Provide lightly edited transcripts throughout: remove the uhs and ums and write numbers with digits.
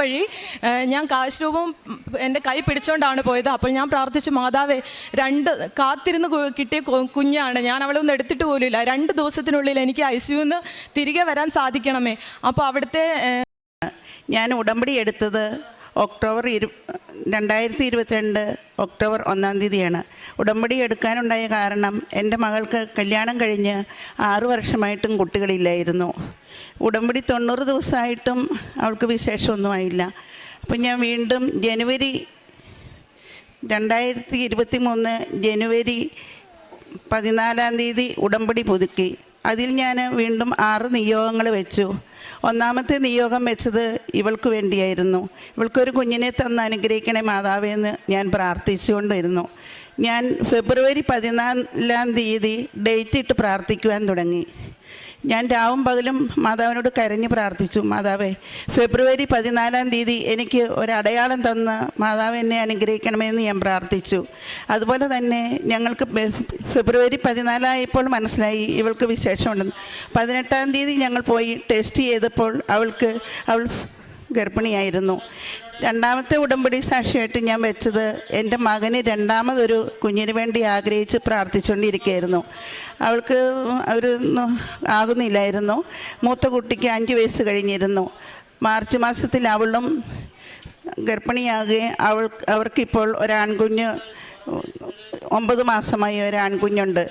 വഴി ഞാൻ കാശ് രൂപം എൻ്റെ കൈ പിടിച്ചുകൊണ്ടാണ് പോയത്. അപ്പോൾ ഞാൻ പ്രാർത്ഥിച്ചു, മാതാവേ, കാത്തിരുന്ന് കിട്ടിയ കുഞ്ഞാണ്, ഞാൻ അവളെ ഒന്നും എടുത്തിട്ട് പോലുമില്ല, 2 ദിവസത്തിനുള്ളിൽ എനിക്ക് ICUന്ന് തിരികെ വരാൻ സാധിക്കണമേ. അപ്പോൾ അവിടുത്തെ ഞാൻ ഉടമ്പടി എടുത്തത് 2022 ഒക്ടോബർ 1 തീയതിയാണ്. ഉടമ്പടി എടുക്കാനുണ്ടായ കാരണം എൻ്റെ മകൾക്ക് കല്യാണം കഴിഞ്ഞ് 6 വർഷമായിട്ടും കുട്ടികളില്ലായിരുന്നു. ഉടമ്പടി 90 ദിവസമായിട്ടും അവൾക്ക് വിശേഷമൊന്നുമായില്ല. അപ്പം ഞാൻ വീണ്ടും ജനുവരി 2023 ജനുവരി 14 തീയതി ഉടമ്പടി പുതുക്കി. അതിൽ ഞാൻ വീണ്ടും 6 നിയോഗങ്ങൾ വെച്ചു. ഒന്നാമത്തെ നിയോഗം വെച്ചത് ഇവൾക്ക് വേണ്ടിയായിരുന്നു. ഇവൾക്കൊരു കുഞ്ഞിനെ തന്ന് അനുഗ്രഹിക്കണേ മാതാവേ എന്ന് ഞാൻ പ്രാർത്ഥിച്ചുകൊണ്ടിരുന്നു. ഞാൻ ഫെബ്രുവരി 14 തീയതി ഡേറ്റ് ഇട്ട് പ്രാർത്ഥിക്കുവാൻ തുടങ്ങി. ഞാൻ രാവും പകലും മാതാവിനോട് കരഞ്ഞ് പ്രാർത്ഥിച്ചു, മാതാവേ, ഫെബ്രുവരി 14 തീയതി എനിക്ക് ഒരടയാളം തന്ന് മാതാവ് എന്നെ അനുഗ്രഹിക്കണമെന്ന് ഞാൻ പ്രാർത്ഥിച്ചു. അതുപോലെ തന്നെ ഞങ്ങൾക്ക് ഫെബ്രുവരി 14 ആയപ്പോൾ മനസ്സിലായി ഇവൾക്ക് വിശേഷമുണ്ടെന്ന്. 18 തീയതി ഞങ്ങൾ പോയി ടെസ്റ്റ് ചെയ്തപ്പോൾ അവൾ ഗർഭിണിയായിരുന്നു. രണ്ടാമത്തെ ഉടമ്പടി സാക്ഷിയായിട്ട് ഞാൻ വെച്ചത് എൻ്റെ മകന് രണ്ടാമതൊരു കുഞ്ഞിന് വേണ്ടി ആഗ്രഹിച്ച് പ്രാർത്ഥിച്ചുകൊണ്ടിരിക്കുകയായിരുന്നു. അവൾക്ക് ആകുന്നില്ലായിരുന്നു. മൂത്ത കുട്ടിക്ക് 5 വയസ്സ് കഴിഞ്ഞിരുന്നു. മാർച്ച് മാസത്തിൽ അവളും ഗർഭിണിയാകുകയും അവർക്കിപ്പോൾ ഒരാൺകുഞ്ഞ് 9 മാസമായി ഒരാൺകുഞ്ഞുണ്ട്.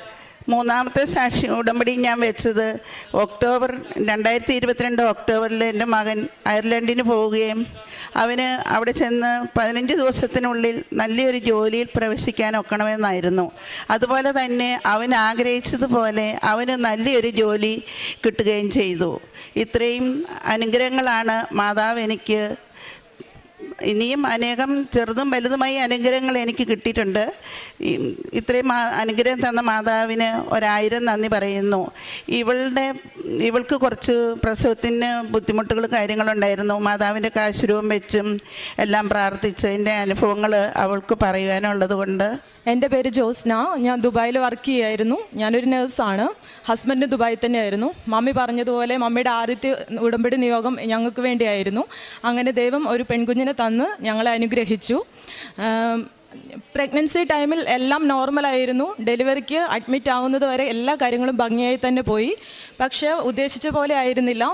മൂന്നാമത്തെ സാക്ഷി ഉടമ്പടി ഞാൻ വെച്ചത് 2022 ഒക്ടോബറിൽ എൻ്റെ മകൻ അയർലൻഡിന് പോവുകയും അവന് അവിടെ ചെന്ന് 15 ദിവസത്തിനുള്ളിൽ നല്ലൊരു ജോലിയിൽ പ്രവേശിക്കാൻ ഒക്കണമെന്നായിരുന്നു. അതുപോലെ തന്നെ അവൻ ആഗ്രഹിച്ചതുപോലെ അവന് നല്ലൊരു ജോലി കിട്ടുകയും ചെയ്തു. ഇത്രയും അനുഗ്രഹങ്ങളാണ് മാതാവ് എനിക്ക്, ഇനിയും അനേകം ചെറുതും വലുതുമായി അനുഗ്രഹങ്ങൾ എനിക്ക് കിട്ടിയിട്ടുണ്ട്. ഇത്രയും അനുഗ്രഹം തന്ന മാതാവിന് 1000 നന്ദി പറയുന്നു. ഇവൾക്ക് കുറച്ച് പ്രസവത്തിന് ബുദ്ധിമുട്ടുകൾ കാര്യങ്ങളുണ്ടായിരുന്നു. മാതാവിൻ്റെ കാശുരൂപം വെച്ചും എല്ലാം പ്രാർത്ഥിച്ച് എൻ്റെ അനുഭവങ്ങൾ അവൾക്ക് പറയുവാനുള്ളത് കൊണ്ട്. എൻ്റെ പേര് ജോസ്ന. ഞാൻ ദുബായിൽ വർക്ക് ചെയ്യുമായിരുന്നു. ഞാനൊരു നേഴ്സാണ്. ഹസ്ബൻഡ് ദുബായിൽ തന്നെയായിരുന്നു. മമ്മി പറഞ്ഞതുപോലെ മമ്മിയുടെ ആദ്യത്തെ ഉടമ്പടി നിയോഗം ഞങ്ങൾക്ക് വേണ്ടിയായിരുന്നു. അങ്ങനെ ദൈവം ഒരു പെൺകുഞ്ഞിനെ തന്ന് ഞങ്ങളെ അനുഗ്രഹിച്ചു. പ്രഗ്നൻസി ടൈമിൽ എല്ലാം നോർമലായിരുന്നു. ഡെലിവറിക്ക് അഡ്മിറ്റ് ആകുന്നത് വരെ എല്ലാ കാര്യങ്ങളും ഭംഗിയായി തന്നെ പോയി. പക്ഷേ ഉദ്ദേശിച്ച പോലെ ആയിരുന്നില്ല.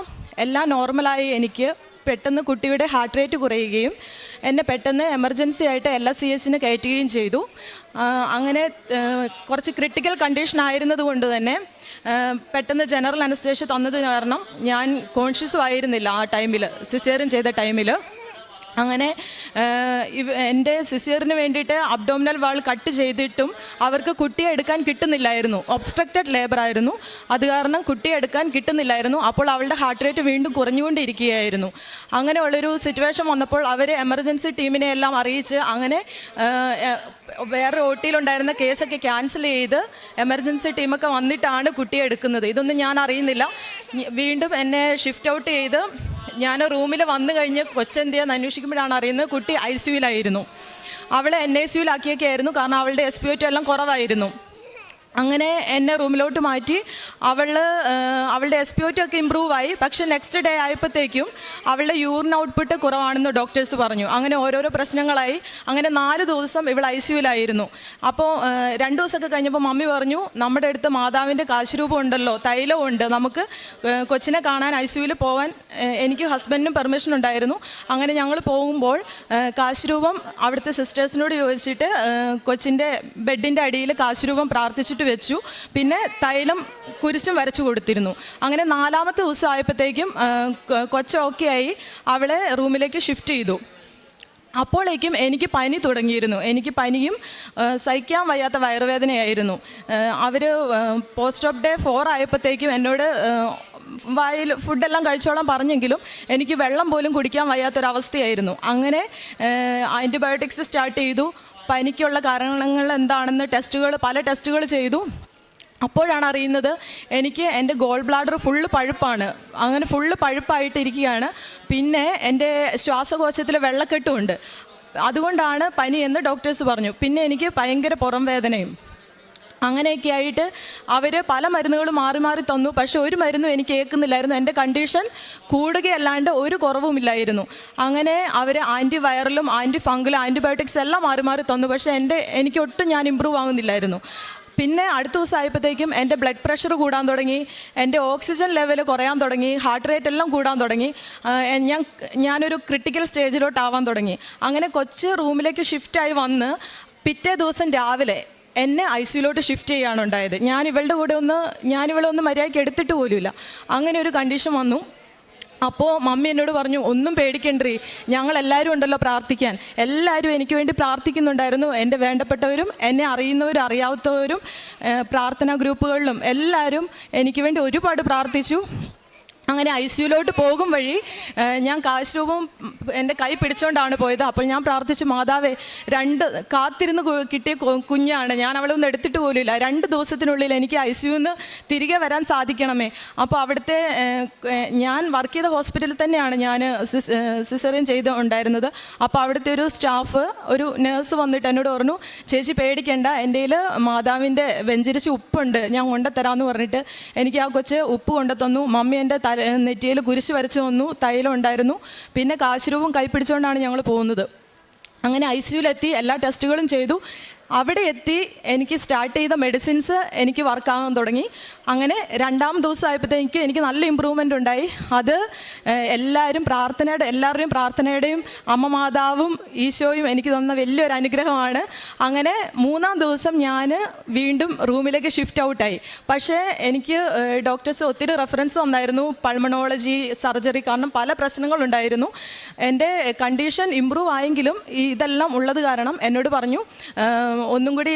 എല്ലാം നോർമലായി. എനിക്ക് പെട്ടെന്ന് കുട്ടിയുടെ ഹാർട്ട് റേറ്റ് കുറയുകയും എന്നെ പെട്ടെന്ന് എമർജൻസി ആയിട്ട് LSCSന് കയറ്റുകയും ചെയ്തു. അങ്ങനെ കുറച്ച് ക്രിട്ടിക്കൽ കണ്ടീഷൻ ആയിരുന്നത് കൊണ്ട് തന്നെ പെട്ടെന്ന് ജനറൽ അനസ്തേഷ്യ തന്നത് കാരണം ഞാൻ കോൺഷ്യസും ആയിരുന്നില്ല ആ ടൈമിൽ, സിസേറിയൻ ചെയ്ത ടൈമിൽ. അങ്ങനെ എൻ്റെ സിസേറിന് വേണ്ടിയിട്ട് അബ്ഡോമിനൽ വാൾ കട്ട് ചെയ്തിട്ടും അവർക്ക് കുട്ടിയെ എടുക്കാൻ കിട്ടുന്നില്ലായിരുന്നു. ഒബ്സ്ട്രക്റ്റഡ് ലേബർ ആയിരുന്നു. അത് കാരണം കുട്ടിയെ എടുക്കാൻ കിട്ടുന്നില്ലായിരുന്നു. അപ്പോൾ അവളുടെ ഹാർട്ട് റേറ്റ് വീണ്ടും കുറഞ്ഞുകൊണ്ടിരിക്കുകയായിരുന്നു. അങ്ങനെയുള്ളൊരു സിറ്റുവേഷൻ വന്നപ്പോൾ അവർ എമർജൻസി ടീമിനെ എല്ലാം അറിയിച്ച് അങ്ങനെ വേറെ OTയിലുണ്ടായിരുന്ന കേസൊക്കെ ക്യാൻസൽ ചെയ്ത് എമർജൻസി ടീമൊക്കെ വന്നിട്ടാണ് കുട്ടിയെ എടുക്കുന്നത്. ഇതൊന്നും ഞാൻ അറിയുന്നില്ല. വീണ്ടും എന്നെ ഷിഫ്റ്റ് ഔട്ട് ചെയ്ത് ഞാൻ റൂമിൽ വന്നു കഴിഞ്ഞ് കൊച്ചെന്തിയെന്ന് അന്വേഷിക്കുമ്പോഴാണ് അറിയുന്നത് കുട്ടി ICUലായിരുന്നു. അവളെ NICUലാക്കിയൊക്കെയായിരുന്നു. കാരണം അവളുടെ SpO2 എല്ലാം കുറവായിരുന്നു. അങ്ങനെ എന്നെ റൂമിലോട്ട് മാറ്റി. അവളുടെ SpO2 ഒക്കെ ഇമ്പ്രൂവായി. പക്ഷേ നെക്സ്റ്റ് ഡേ ആയപ്പോഴത്തേക്കും അവളുടെ യൂറിൻ ഔട്ട്പുട്ട് കുറവാണെന്ന് ഡോക്ടേഴ്സ് പറഞ്ഞു. അങ്ങനെ ഓരോരോ പ്രശ്നങ്ങളായി. അങ്ങനെ 4 ദിവസം ഇവൾ ICUലായിരുന്നു. അപ്പോൾ 2 ദിവസമൊക്കെ കഴിഞ്ഞപ്പോൾ മമ്മി പറഞ്ഞു, നമ്മുടെ അടുത്ത് മാതാവിൻ്റെ കാശുരൂപം ഉണ്ടല്ലോ, തൈലവും ഉണ്ട്, നമുക്ക് കൊച്ചിനെ കാണാൻ ICUയിൽ പോകാൻ എനിക്ക് ഹസ്ബൻഡിനും പെർമിഷൻ ഉണ്ടായിരുന്നു. അങ്ങനെ ഞങ്ങൾ പോകുമ്പോൾ കാശുരൂപം അവിടുത്തെ സിസ്റ്റേഴ്സിനോട് ചോദിച്ചിട്ട് കൊച്ചിൻ്റെ ബെഡിൻ്റെ അടിയിൽ കാശുരൂപം പ്രാർത്ഥിച്ചിട്ട് വെച്ചു. പിന്നെ തൈലം കുരിശും വരച്ചു കൊടുത്തിരുന്നു. അങ്ങനെ 4ാമത്തെ ദിവസം ആയപ്പോഴത്തേക്കും കൊച്ച് ഓക്കെ ആയി. അവളെ റൂമിലേക്ക് ഷിഫ്റ്റ് ചെയ്തു. അപ്പോഴേക്കും എനിക്ക് പനി തുടങ്ങിയിരുന്നു. എനിക്ക് പനിയും സഹിക്കാൻ വയ്യാത്ത വയറുവേദനയായിരുന്നു. അവർ പോസ്റ്റ് ഓഫ് ഡേ 4 ആയപ്പോഴത്തേക്കും എന്നോട് വായിൽ ഫുഡെല്ലാം കഴിച്ചോളാൻ പറഞ്ഞെങ്കിലും എനിക്ക് വെള്ളം പോലും കുടിക്കാൻ വയ്യാത്തൊരവസ്ഥയായിരുന്നു. അങ്ങനെ ആൻറ്റിബയോട്ടിക്സ് സ്റ്റാർട്ട് ചെയ്തു. പനിക്കുള്ള കാരണങ്ങൾ എന്താണെന്ന് പല ടെസ്റ്റുകൾ ചെയ്തു. അപ്പോഴാണ് അറിയുന്നത് എനിക്ക് എൻ്റെ ഗോൾ ബ്ലാഡർ ഫുള്ള് പഴുപ്പാണ്. അങ്ങനെ ഫുള്ള് പഴുപ്പായിട്ടിരിക്കുകയാണ്. പിന്നെ എൻ്റെ ശ്വാസകോശത്തിൽ വെള്ളക്കെട്ടുമുണ്ട്. അതുകൊണ്ടാണ് പനി എന്ന് ഡോക്ടേഴ്സ് പറഞ്ഞു. പിന്നെ എനിക്ക് ഭയങ്കര പുറം വേദനയും. അങ്ങനെയൊക്കെ ആയിട്ട് അവർ പല മരുന്നുകളും മാറി മാറി തന്നു. പക്ഷെ ഒരു മരുന്നും എനിക്ക് ഏൽക്കുന്നില്ലായിരുന്നു. എൻ്റെ കണ്ടീഷൻ കൂടുകയല്ലാണ്ട് ഒരു കുറവുമില്ലായിരുന്നു. അങ്ങനെ അവർ ആൻറ്റി വൈറലും ആൻറ്റി ഫംഗലും ആൻറ്റിബയോട്ടിക്സ് എല്ലാം മാറി മാറി തന്നു. പക്ഷേ എനിക്കൊട്ടും ഞാൻ ഇമ്പ്രൂവ് ആകുന്നില്ലായിരുന്നു. പിന്നെ അടുത്ത ദിവസം ആയപ്പോഴത്തേക്കും എൻ്റെ ബ്ലഡ് പ്രഷർ കൂടാൻ തുടങ്ങി, എൻ്റെ ഓക്സിജൻ ലെവൽ കുറയാൻ തുടങ്ങി, ഹാർട്ട് റേറ്റ് എല്ലാം കൂടാൻ തുടങ്ങി. ഞാനൊരു ക്രിട്ടിക്കൽ സ്റ്റേജിലോട്ടാവാൻ തുടങ്ങി. അങ്ങനെ കൊച്ച് റൂമിലേക്ക് ഷിഫ്റ്റായി വന്ന് പിറ്റേ ദിവസം രാവിലെ എന്നെ ICUലോട്ട് ഷിഫ്റ്റ് ചെയ്യുകയാണ് ഉണ്ടായത്. ഞാൻ ഇവളെ ഒന്ന് മര്യാദയ്ക്ക് എടുത്തിട്ട് പോലുമില്ല. അങ്ങനെ ഒരു കണ്ടീഷൻ വന്നു. അപ്പോൾ മമ്മി എന്നോട് പറഞ്ഞു, ഒന്നും പേടിക്കണ്ടേ, ഞങ്ങളെല്ലാവരും ഉണ്ടല്ലോ പ്രാർത്ഥിക്കാൻ. എല്ലാവരും എനിക്ക് വേണ്ടി പ്രാർത്ഥിക്കുന്നുണ്ടായിരുന്നു. എൻ്റെ വേണ്ടപ്പെട്ടവരും എന്നെ അറിയുന്നവരും അറിയാത്തവരും പ്രാർത്ഥനാ ഗ്രൂപ്പുകളിലും എല്ലാവരും എനിക്ക് വേണ്ടി ഒരുപാട് പ്രാർത്ഥിച്ചു. അങ്ങനെ ICUലോട്ട് പോകും വഴി ഞാൻ കാശ്രൂപവും എൻ്റെ കൈ പിടിച്ചുകൊണ്ടാണ് പോയത്. അപ്പോൾ ഞാൻ പ്രാർത്ഥിച്ചു, മാതാവേ, കാത്തിരുന്ന് കിട്ടിയ കുഞ്ഞാണ്, ഞാൻ അവളെ ഒന്ന് എടുത്തിട്ട് പോലുമില്ല, 2 ദിവസത്തിനുള്ളിൽ എനിക്ക് ICUന്ന് തിരികെ വരാൻ സാധിക്കണമേ. അപ്പോൾ അവിടുത്തെ ഞാൻ വർക്ക് ചെയ്ത ഹോസ്പിറ്റലിൽ തന്നെയാണ് ഞാൻ സിസേറിയൻ ചെയ്ത് ഉണ്ടായിരുന്നത്. അപ്പോൾ അവിടുത്തെ ഒരു നേഴ്സ് വന്നിട്ട് എന്നോട് പറഞ്ഞു, ചേച്ചി പേടിക്കണ്ട, എൻ്റെ കയ്യിൽ മാതാവിൻ്റെ വെഞ്ചരിച്ച് ഉപ്പുണ്ട്, ഞാൻ കൊണ്ടുതരാമെന്ന് പറഞ്ഞിട്ട് എനിക്ക് ആ കൊച്ച് ഉപ്പ് കൊണ്ടുതന്നു. മമ്മി എൻ്റെ നെറ്റിയിൽ കുരിശ് വരച്ച് തന്നു, തൈലം ഉണ്ടായിരുന്നു. പിന്നെ കാശുരൂപം കൈ പിടിച്ചുകൊണ്ടാണ് ഞങ്ങൾ പോകുന്നത്. അങ്ങനെ ICUലെത്തി എല്ലാ ടെസ്റ്റുകളും ചെയ്തു. അവിടെ എത്തി എനിക്ക് സ്റ്റാർട്ട് ചെയ്ത മെഡിസിൻസ് എനിക്ക് വർക്കാകാൻ തുടങ്ങി. അങ്ങനെ 2-ാം ദിവസം ആയപ്പോഴത്തേക്ക് എനിക്ക് നല്ല ഇമ്പ്രൂവ്മെൻ്റ് ഉണ്ടായി. അത് എല്ലാവരുടെയും പ്രാർത്ഥനയുടെയും അമ്മ മാതാവും ഈശോയും എനിക്ക് തന്ന വലിയൊരു അനുഗ്രഹമാണ്. അങ്ങനെ 3-ാം ദിവസം ഞാൻ വീണ്ടും റൂമിലേക്ക് ഷിഫ്റ്റ് ഔട്ടായി. പക്ഷേ എനിക്ക് ഡോക്ടേഴ്സ് ഒത്തിരി റെഫറൻസ് തന്നായിരുന്നു, പൾമണോളജി, സർജറി, കാരണം പല പ്രശ്നങ്ങളുണ്ടായിരുന്നു. എൻ്റെ കണ്ടീഷൻ ഇമ്പ്രൂവ് ആയെങ്കിലും ഇതെല്ലാം ഉള്ളത് കാരണം എന്നോട് പറഞ്ഞു, ഒന്നും കൂടി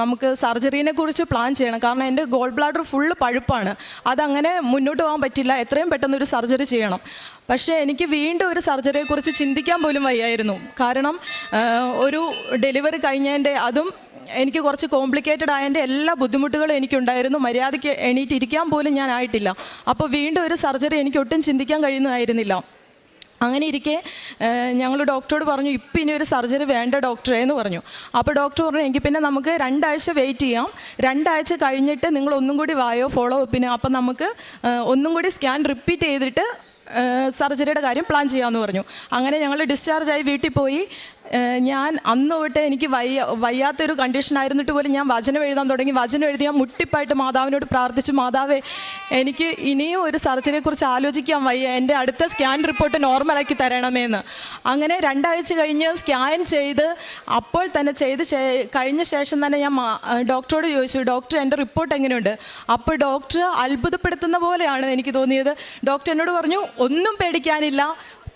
നമുക്ക് സർജറിനെ കുറിച്ച് പ്ലാൻ ചെയ്യണം, കാരണം എൻ്റെ ഗോൾ ബ്ലാഡർ ഫുള്ള് പഴുപ്പാണ്, അതങ്ങനെ മുന്നോട്ട് പോകാൻ പറ്റില്ല, എത്രയും പെട്ടെന്നൊരു സർജറി ചെയ്യണം. പക്ഷേ എനിക്ക് വീണ്ടും ഒരു സർജറിയെക്കുറിച്ച് ചിന്തിക്കാൻ പോലും വയ്യായിരുന്നു. കാരണം ഒരു ഡെലിവറി കഴിഞ്ഞതിൻ്റെ അതും എനിക്ക് കുറച്ച് കോംപ്ലിക്കേറ്റഡ് ആയതിൻ്റെ എല്ലാ ബുദ്ധിമുട്ടുകളും എനിക്കുണ്ടായിരുന്നു. മര്യാദയ്ക്ക് എണീറ്റിരിക്കാൻ പോലും ഞാൻ ആയിട്ടില്ല. അപ്പോൾ വീണ്ടും ഒരു സർജറി എനിക്ക് ഒട്ടും ചിന്തിക്കാൻ കഴിയുന്നതായിരുന്നില്ല. അങ്ങനെ ഇരിക്കെ ഞങ്ങൾ ഡോക്ടറോട് പറഞ്ഞു, ഇപ്പം ഇനി ഒരു സർജറി വേണ്ട ഡോക്ടറെ എന്ന് പറഞ്ഞു. അപ്പോൾ ഡോക്ടർ പറഞ്ഞു, എങ്കിൽ പിന്നെ നമുക്ക് 2 ആഴ്ച വെയിറ്റ് ചെയ്യാം, 2 ആഴ്ച കഴിഞ്ഞിട്ട് നിങ്ങൾ ഒന്നും കൂടി വായോ ഫോളോ അപ്പിന്, അപ്പം നമുക്ക് ഒന്നും കൂടി സ്കാൻ റിപ്പീറ്റ് ചെയ്തിട്ട് സർജറിയുടെ കാര്യം പ്ലാൻ ചെയ്യാമെന്ന് പറഞ്ഞു. അങ്ങനെ ഞങ്ങൾ ഡിസ്ചാർജായി വീട്ടിൽ പോയി. ഞാൻ അന്ന് തൊട്ട് എനിക്ക് വയ്യാത്തൊരു കണ്ടീഷൻ ആയിരുന്നിട്ട് പോലും ഞാൻ വചനം എഴുതാൻ തുടങ്ങി. വചനം എഴുതി ഞാൻ മുട്ടിപ്പായിട്ട് മാതാവിനോട് പ്രാർത്ഥിച്ചു, മാതാവേ, എനിക്ക് ഇനിയും ഒരു സർജറിയെക്കുറിച്ച് ആലോചിക്കാൻ വയ്യ, എൻ്റെ അടുത്ത സ്കാൻ റിപ്പോർട്ട് നോർമലാക്കി തരണമേന്ന്. അങ്ങനെ 2 ആഴ്ച കഴിഞ്ഞ് സ്കാൻ ചെയ്ത് അപ്പോൾ തന്നെ കഴിഞ്ഞ ശേഷം തന്നെ ഞാൻ ഡോക്ടറോട് ചോദിച്ചു, ഡോക്ടർ എൻ്റെ റിപ്പോർട്ട് എങ്ങനെയുണ്ട്? അപ്പോൾ ഡോക്ടർ അത്ഭുതപ്പെടുത്തുന്ന പോലെയാണ് എനിക്ക് തോന്നിയത്. ഡോക്ടർ എന്നോട് പറഞ്ഞു, ഒന്നും പേടിക്കാനില്ല,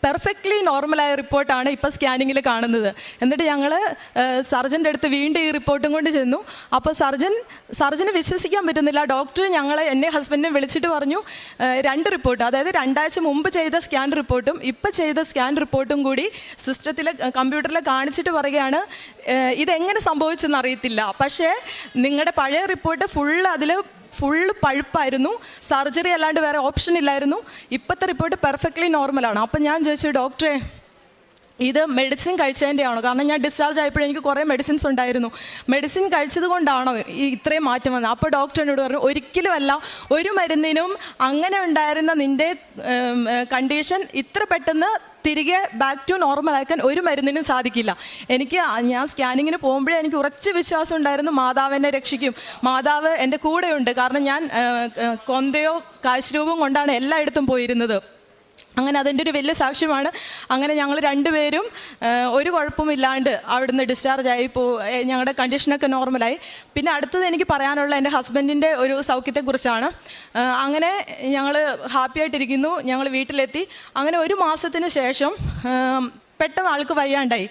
പെർഫെക്റ്റ്ലി നോർമലായ റിപ്പോർട്ടാണ് ഇപ്പോൾ സ്കാനിങ്ങിൽ കാണുന്നത്. എന്നിട്ട് ഞങ്ങൾ സർജൻ്റെ അടുത്ത് വീണ്ടും ഈ റിപ്പോർട്ടും കൊണ്ട് ചെന്നു. അപ്പോൾ സർജന് വിശ്വസിക്കാൻ പറ്റുന്നില്ല. ഡോക്ടർ എന്നെ ഹസ്ബൻഡിനെ വിളിച്ചിട്ട് പറഞ്ഞു, 2 റിപ്പോർട്ട്, അതായത് 2 ആഴ്ച മുമ്പ് ചെയ്ത സ്കാൻ റിപ്പോർട്ടും ഇപ്പോൾ ചെയ്ത സ്കാൻ റിപ്പോർട്ടും കൂടി സിസ്റ്റത്തിൽ കമ്പ്യൂട്ടറിൽ കാണിച്ചിട്ട് പറയുകയാണ്, ഇതെങ്ങനെ സംഭവിച്ചെന്ന് അറിയത്തില്ല, പക്ഷേ നിങ്ങളുടെ പഴയ റിപ്പോർട്ട് ഫുള്ള് പഴുപ്പായിരുന്നു, സർജറി അല്ലാണ്ട് വേറെ ഓപ്ഷൻ ഇല്ലായിരുന്നു, ഇപ്പോഴത്തെ റിപ്പോർട്ട് പെർഫെക്റ്റ്ലി നോർമലാണ്. അപ്പം ഞാൻ ചോദിച്ചു, ഡോക്ടറെ, ഇത് മെഡിസിൻ കഴിച്ചതിൻ്റെ ആണോ? കാരണം ഞാൻ ഡിസ്ചാർജ് ആയപ്പോഴും എനിക്ക് കുറേ മെഡിസിൻസ് ഉണ്ടായിരുന്നു, മെഡിസിൻ കഴിച്ചത് കൊണ്ടാണോ ഇത്രയും മാറ്റം വന്നത്? അപ്പോൾ ഡോക്ടർ എന്നോട് പറഞ്ഞു, ഒരിക്കലുമല്ല, ഒരു മരുന്നിനും അങ്ങനെ ഉണ്ടായിരുന്ന നിൻ്റെ കണ്ടീഷൻ ഇത്ര പെട്ടെന്ന് തിരികെ ബാക്ക് ടു നോർമലാക്കാൻ ഒരു മരുന്നിനും സാധിക്കില്ല. ഞാൻ സ്കാനിങ്ങിന് പോകുമ്പോഴേ എനിക്ക് ഉറച്ച വിശ്വാസം ഉണ്ടായിരുന്നു, മാതാവ് എന്നെ രക്ഷിക്കും, മാതാവ് എൻ്റെ കൂടെയുണ്ട്. കാരണം ഞാൻ കൊന്തയോ കാശ്രൂപവും കൊണ്ടാണ് എല്ലായിടത്തും പോയിരുന്നത്. അങ്ങനെ അതിൻ്റെ ഒരു വലിയ സാക്ഷ്യമാണ്. അങ്ങനെ ഞങ്ങൾ 2 പേരും ഒരു കുഴപ്പമില്ലാണ്ട് അവിടുന്ന് ഡിസ്ചാർജായി ഞങ്ങളുടെ കണ്ടീഷനൊക്കെ നോർമലായി. പിന്നെ അടുത്തത് എനിക്ക് പറയാനുള്ള എൻ്റെ ഹസ്ബൻഡിൻ്റെ ഒരു സൗഖ്യത്തെക്കുറിച്ചാണ്. അങ്ങനെ ഞങ്ങൾ ഹാപ്പി ആയിട്ടിരിക്കുന്നു. ഞങ്ങൾ വീട്ടിലെത്തി. അങ്ങനെ 1 മാസത്തിന് ശേഷം പെട്ടെന്ന് ആൾക്ക് വയ്യാണ്ടായി.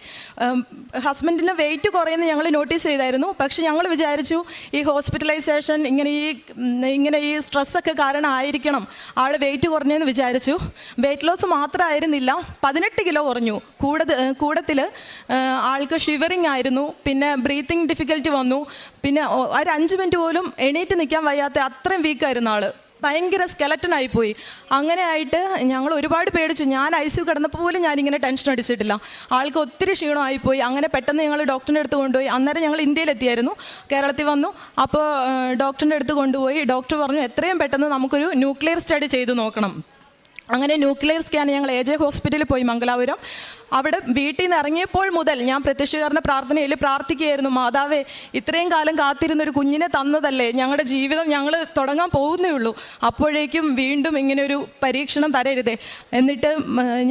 ഹസ്ബൻഡിന് വെയിറ്റ് കുറയുന്നത് ഞങ്ങൾ നോട്ടീസ് ചെയ്തായിരുന്നു. പക്ഷെ ഞങ്ങൾ വിചാരിച്ചു ഈ ഹോസ്പിറ്റലൈസേഷൻ ഇങ്ങനെ ഈ സ്ട്രെസ്സൊക്കെ കാരണം ആയിരിക്കണം ആൾ വെയിറ്റ് കുറഞ്ഞതെന്ന് വിചാരിച്ചു. വെയിറ്റ് ലോസ് മാത്രമായിരുന്നില്ല, 18 കിലോ കുറഞ്ഞു. കൂടത്തിൽ ആൾക്ക് ഷിവറിങ് ആയിരുന്നു, പിന്നെ ബ്രീത്തിങ് ഡിഫിക്കൽറ്റി വന്നു, പിന്നെ ഒരു 5 മിനിറ്റ് പോലും എണീറ്റ് നിൽക്കാൻ വയ്യാത്ത അത്രയും വീക്കായിരുന്നു ആൾ. ഭയങ്കര സ്കെലറ്റനായിപ്പോയി. അങ്ങനെ ആയിട്ട് ഞങ്ങൾ ഒരുപാട് പേടിച്ചു. ഞാൻ ICU കിടന്നപ്പോൾ പോലും ഞാനിങ്ങനെ ടെൻഷൻ അടിച്ചിട്ടില്ല. ആൾക്ക് ഒത്തിരി ക്ഷീണമായിപ്പോയി. അങ്ങനെ പെട്ടെന്ന് ഞങ്ങൾ ഡോക്ടറിൻ്റെ അടുത്ത് കൊണ്ടുപോയി. അന്നേരം ഞങ്ങൾ ഇന്ത്യയിലെത്തിയായിരുന്നു, കേരളത്തിൽ വന്നു. അപ്പോൾ ഡോക്ടറിൻ്റെ അടുത്ത് കൊണ്ടുപോയി. ഡോക്ടർ പറഞ്ഞു എത്രയും പെട്ടെന്ന് നമുക്കൊരു ന്യൂക്ലിയർ സ്റ്റഡി ചെയ്ത് നോക്കണം. അങ്ങനെ ന്യൂക്ലിയർ സ്കാൻ ഞങ്ങൾ AJ ഹോസ്പിറ്റലിൽ പോയി, മംഗലാപുരം. അവിടെ വീട്ടിൽ നിന്ന് ഇറങ്ങിയപ്പോൾ മുതൽ ഞാൻ പ്രത്യക്ഷീകരണ പ്രാർത്ഥനയിൽ പ്രാർത്ഥിക്കുകയായിരുന്നു, മാതാവേ ഇത്രയും കാലം കാത്തിരുന്നൊരു കുഞ്ഞിനെ തന്നതല്ലേ, ഞങ്ങളുടെ ജീവിതം ഞങ്ങൾ തുടങ്ങാൻ പോകുന്നേ ഉള്ളൂ, അപ്പോഴേക്കും വീണ്ടും ഇങ്ങനെ ഒരു പരീക്ഷണം തരരുതേ. എന്നിട്ട്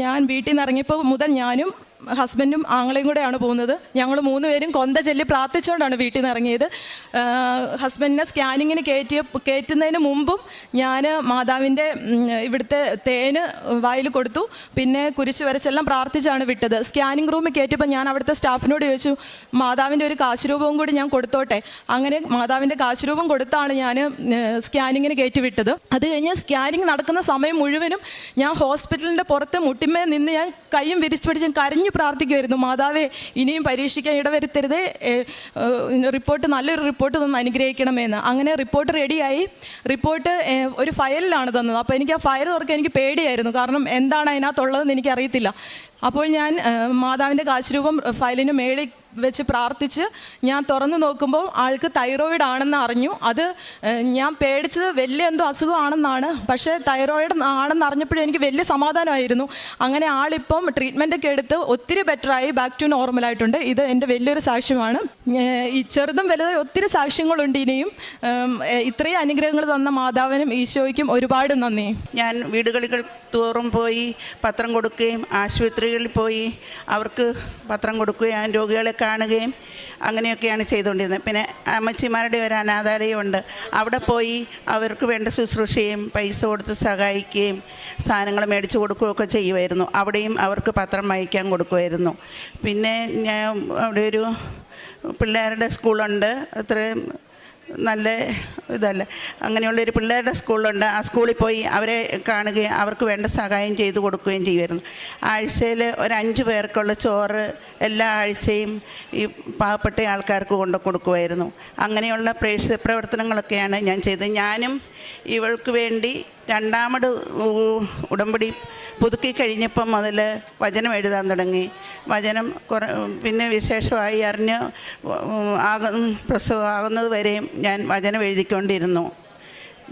ഞാൻ വീട്ടിൽ നിന്ന് ഇറങ്ങിയപ്പോൾ മുതൽ ഞാനും ഹസ്ബൻഡും ആങ്ങളെയും കൂടെയാണ് പോകുന്നത്. ഞങ്ങൾ 3 പേരും കൊന്ത ചൊല്ലി പ്രാർത്ഥിച്ചുകൊണ്ടാണ് വീട്ടിൽ നിന്ന് ഇറങ്ങിയത്. ഹസ്ബൻഡിനെ സ്കാനിങ്ങിന് കയറ്റുന്നതിന് മുമ്പും ഞാൻ മാതാവിൻ്റെ ഇവിടുത്തെ തേന് വായിൽ കൊടുത്തു, പിന്നെ കുരിശ് വരച്ചെല്ലാം പ്രാർത്ഥിച്ചാണ് വിട്ടത്. സ്കാനിങ് റൂമിൽ കയറ്റിയപ്പോൾ ഞാൻ അവിടുത്തെ സ്റ്റാഫിനോട് ചോദിച്ചു, മാതാവിൻ്റെ ഒരു കാശുരൂപവും കൂടി ഞാൻ കൊടുത്തോട്ടെ. അങ്ങനെ മാതാവിൻ്റെ കാശുരൂപം കൊടുത്താണ് ഞാൻ സ്കാനിങ്ങിന് കയറ്റി വിട്ടത്. അത് കഴിഞ്ഞ് സ്കാനിങ് നടക്കുന്ന സമയം മുഴുവനും ഞാൻ ഹോസ്പിറ്റലിൻ്റെ പുറത്ത് മുട്ടിമേ നിന്ന് ഞാൻ കൈയും വിരിച്ചു പിടിച്ച് കരഞ്ഞു പ്രാർത്ഥിക്കുമായിരുന്നു, മാതാവേ ഇനിയും പരീക്ഷിക്കാൻ ഇടവരുത്തരുതേ, റിപ്പോർട്ട് നല്ലൊരു റിപ്പോർട്ട് തന്ന് അനുഗ്രഹിക്കണമെന്ന്. അങ്ങനെ റിപ്പോർട്ട് റെഡിയായി. റിപ്പോർട്ട് ഒരു ഫയലിലാണ് തന്നത്. അപ്പോൾ എനിക്ക് ആ ഫയൽ തുറക്കാൻ എനിക്ക് പേടിയായിരുന്നു, കാരണം എന്താണ് അതിനകത്തുള്ളതെന്ന് എനിക്കറിയത്തില്ല. അപ്പോൾ ഞാൻ മാതാവിൻ്റെ കാശുരൂപം ഫയലിന് മേളിൽ വെച്ച് പ്രാർത്ഥിച്ച് ഞാൻ തുറന്ന് നോക്കുമ്പോൾ ആൾക്ക് തൈറോയിഡ് ആണെന്ന് അറിഞ്ഞു. അത് ഞാൻ പേടിച്ചത് വലിയ എന്തോ അസുഖമാണെന്നാണ്, പക്ഷേ തൈറോയിഡ് ആണെന്ന് അറിഞ്ഞപ്പോഴും എനിക്ക് വലിയ സമാധാനമായിരുന്നു. അങ്ങനെ ആളിപ്പം ട്രീറ്റ്മെൻറ്റൊക്കെ എടുത്ത് ഒത്തിരി ബെറ്ററായി, ബാക്ക് ടു നോർമലായിട്ടുണ്ട്. ഇത് എൻ്റെ വലിയൊരു സാക്ഷ്യമാണ്. ഈ ചെറുതും വലുതായി ഒത്തിരി സാക്ഷ്യങ്ങളുണ്ട് ഇനിയും. ഇത്രയും അനുഗ്രഹങ്ങൾ തന്ന മാതാവിനും ഈശോയ്ക്കും ഒരുപാട് നന്ദി. ഞാൻ വീടുകളിൽ തോറും പോയി പത്രം കൊടുക്കുകയും ആശുപത്രികളിൽ പോയി അവർക്ക് പത്രം കൊടുക്കുകയും രോഗികളെ കാണുകയും അങ്ങനെയൊക്കെയാണ് ചെയ്തുകൊണ്ടിരുന്നത്. പിന്നെ അമ്മച്ചിമാരുടെ ഒരു അനാഥാലയമുണ്ട്, അവിടെ പോയി അവർക്ക് വേണ്ട ശുശ്രൂഷയും പൈസ കൊടുത്ത് സഹായിക്കുകയും സാധനങ്ങൾ മേടിച്ച് കൊടുക്കുകയൊക്കെ ചെയ്യുമായിരുന്നു. അവിടെയും അവർക്ക് പത്രം വായിക്കാൻ കൊടുക്കുമായിരുന്നു. പിന്നെ ഞാൻ അവിടെ ഒരു പിള്ളേരുടെ സ്കൂളുണ്ട്, അത്രയും നല്ല ഇതല്ല, അങ്ങനെയുള്ളൊരു പിള്ളേരുടെ സ്കൂളുണ്ട്. ആ സ്കൂളിൽ പോയി അവരെ കാണുകയും അവർക്ക് വേണ്ട സഹായം ചെയ്തു കൊടുക്കുകയും ചെയ്യുമായിരുന്നു. ആഴ്ചയിൽ ഒരു 5 പേർക്കുള്ള ചോറ് എല്ലാ ആഴ്ചയും ഈ പാവപ്പെട്ട ആൾക്കാർക്ക് കൊണ്ടു കൊടുക്കുമായിരുന്നു. അങ്ങനെയുള്ള പ്രവർത്തനങ്ങളൊക്കെയാണ് ഞാൻ ചെയ്തത്. ഞാനും ഇവൾക്ക് വേണ്ടി 2ാമത് ഉടമ്പടി പുതുക്കി കഴിഞ്ഞപ്പം മുതൽ വചനം എഴുതാൻ തുടങ്ങി. വചനം പിന്നെ വിശേഷമായി അറിഞ്ഞ് പ്രസവമാകുന്നത് വരെയും ഞാൻ വചനം എഴുതിക്കൊണ്ടിരുന്നു.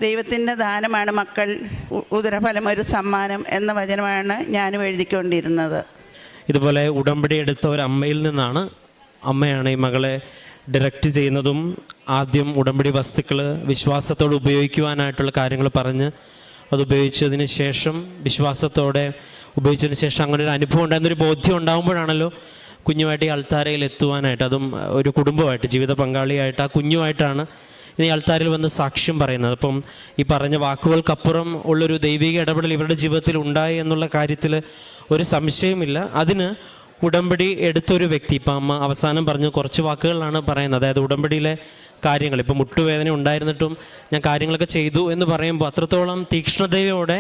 ദൈവത്തിൻ്റെ ദാനമാണ് മക്കൾ, ഉദരഫലം ഒരു സമ്മാനം എന്ന വചനമാണ് ഞാനും എഴുതിക്കൊണ്ടിരുന്നത്. ഇതുപോലെ ഉടമ്പടി എടുത്ത ഒരു അമ്മയിൽ നിന്നാണ്, അമ്മയാണ് ഈ മകളെ ഡയറക്റ്റ് ചെയ്യുന്നതും ആദ്യം ഉടമ്പടി വസ്തുക്കൾ വിശ്വാസത്തോടെ ഉപയോഗിക്കുവാനായിട്ടുള്ള കാര്യങ്ങൾ പറഞ്ഞ് അത് ഉപയോഗിച്ചതിന് ശേഷം വിശ്വാസത്തോടെ ഉപയോഗിച്ചതിന് ശേഷം അങ്ങനെ ഒരു അനുഭവം ഉണ്ടായിരുന്നൊരു ബോധ്യം ഉണ്ടാകുമ്പോഴാണല്ലോ കുഞ്ഞുമായിട്ട് ഈ അൾത്താരയിൽ എത്തുവാനായിട്ട്, അതും ഒരു കുടുംബമായിട്ട് ജീവിത പങ്കാളിയായിട്ട് ആ കുഞ്ഞുമായിട്ടാണ് ഈ അൾത്താരയിൽ വന്ന് സാക്ഷ്യം പറയുന്നത്. അപ്പം ഈ പറഞ്ഞ വാക്കുകൾക്കപ്പുറം ഉള്ളൊരു ദൈവിക ഇടപെടൽ ഇവരുടെ ജീവിതത്തിൽ ഉണ്ടായി എന്നുള്ള കാര്യത്തിൽ ഒരു സംശയമില്ല. അതിന് ഉടമ്പടി എടുത്തൊരു വ്യക്തി, ഇപ്പം അമ്മ അവസാനം പറഞ്ഞു കുറച്ച് വാക്കുകളിലാണ് പറയുന്നത്, അതായത് ഉടമ്പടിയിലെ കാര്യങ്ങൾ, ഇപ്പം മുട്ടുവേദന ഉണ്ടായിരുന്നിട്ടും ഞാൻ കാര്യങ്ങളൊക്കെ ചെയ്തു എന്ന് പറയുമ്പോൾ അത്രത്തോളം തീക്ഷ്ണതയോടെ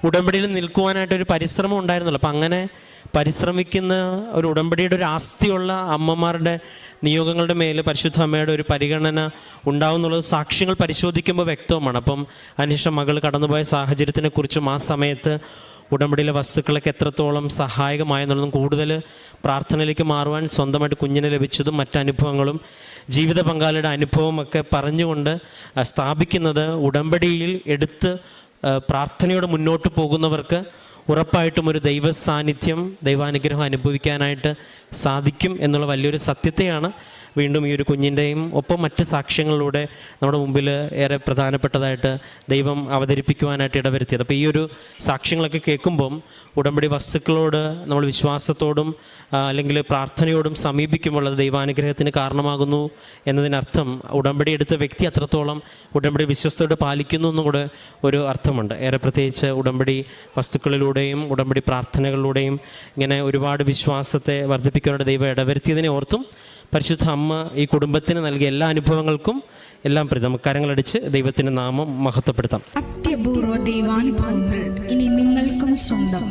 ഉടമ്പടിയിൽ നിൽക്കുവാനായിട്ടൊരു പരിശ്രമം ഉണ്ടായിരുന്നല്ലോ. അപ്പം അങ്ങനെ പരിശ്രമിക്കുന്ന ഒരു ഉടമ്പടിയുടെ ഒരു ആസ്തിയുള്ള അമ്മമാരുടെ നിയോഗങ്ങളുടെ മേൽ പരിശുദ്ധ അമ്മയുടെ ഒരു പരിഗണന ഉണ്ടാവും എന്നുള്ളത് സാക്ഷ്യങ്ങൾ പരിശോധിക്കുമ്പോൾ വ്യക്തവുമാണ്. അപ്പം അന്വേഷണ മകൾ കടന്നുപോയ സാഹചര്യത്തിനെക്കുറിച്ചും ആ സമയത്ത് ഉടമ്പടിയിലെ വസ്തുക്കളൊക്കെ എത്രത്തോളം സഹായകമായെന്നുള്ളതും കൂടുതൽ പ്രാർത്ഥനയിലേക്ക് മാറുവാൻ സ്വന്തമായിട്ട് കുഞ്ഞിനെ ലഭിച്ചതും മറ്റനുഭവങ്ങളും ജീവിത പങ്കാളിയുടെ അനുഭവമൊക്കെ പറഞ്ഞുകൊണ്ട് സ്ഥാപിക്കുന്നത് ഉടമ്പടിയിൽ എടുത്ത് പ്രാർത്ഥനയോടെ മുന്നോട്ട് പോകുന്നവർക്ക് ഉറപ്പായിട്ടും ഒരു ദൈവ സാന്നിധ്യം, ദൈവാനുഗ്രഹം അനുഭവിക്കാനായിട്ട് സാധിക്കും എന്നുള്ള വലിയൊരു സത്യത്തെയാണ് വീണ്ടും ഈ ഒരു കുഞ്ഞിൻ്റെയും ഒപ്പം മറ്റ് സാക്ഷ്യങ്ങളിലൂടെ നമ്മുടെ മുമ്പിൽ ഏറെ പ്രധാനപ്പെട്ടതായിട്ട് ദൈവം അവതരിപ്പിക്കുവാനായിട്ട് ഇടവരുത്തിയത്. അപ്പോൾ ഈ ഒരു സാക്ഷ്യങ്ങളൊക്കെ കേൾക്കുമ്പം ഉടമ്പടി വസ്തുക്കളോട് നമ്മൾ വിശ്വാസത്തോടും അല്ലെങ്കിൽ പ്രാർത്ഥനയോടും സമീപിക്കുമ്പോൾ അത് ദൈവാനുഗ്രഹത്തിന് കാരണമാകുന്നു എന്നതിനർത്ഥം ഉടമ്പടി എടുത്ത വ്യക്തി അത്രത്തോളം ഉടമ്പടി വിശ്വസ്തയോടെ പാലിക്കുന്നു എന്നും കൂടെ ഒരു അർത്ഥമുണ്ട്. ഏറെ പ്രത്യേകിച്ച് ഉടമ്പടി വസ്തുക്കളിലൂടെയും ഉടമ്പടി പ്രാർത്ഥനകളിലൂടെയും ഇങ്ങനെ ഒരുപാട് വിശ്വാസത്തെ വർദ്ധിപ്പിക്കാനായിട്ട് ദൈവം ഇടവരുത്തിയതിനെ ഓർത്തും പരിശുദ്ധ അമ്മ ഈ കുടുംബത്തിന് നൽകിയ എല്ലാ അനുഭവങ്ങൾക്കും എല്ലാം പ്രതി നമുക്ക് കരങ്ങളടിച്ച് ദൈവത്തിൻ്റെ നാമം മഹത്വപ്പെടുത്താം. അത്യപൂർവ ദൈവാനുഭവങ്ങൾ ഇനി നിങ്ങൾക്കും സ്വന്തം.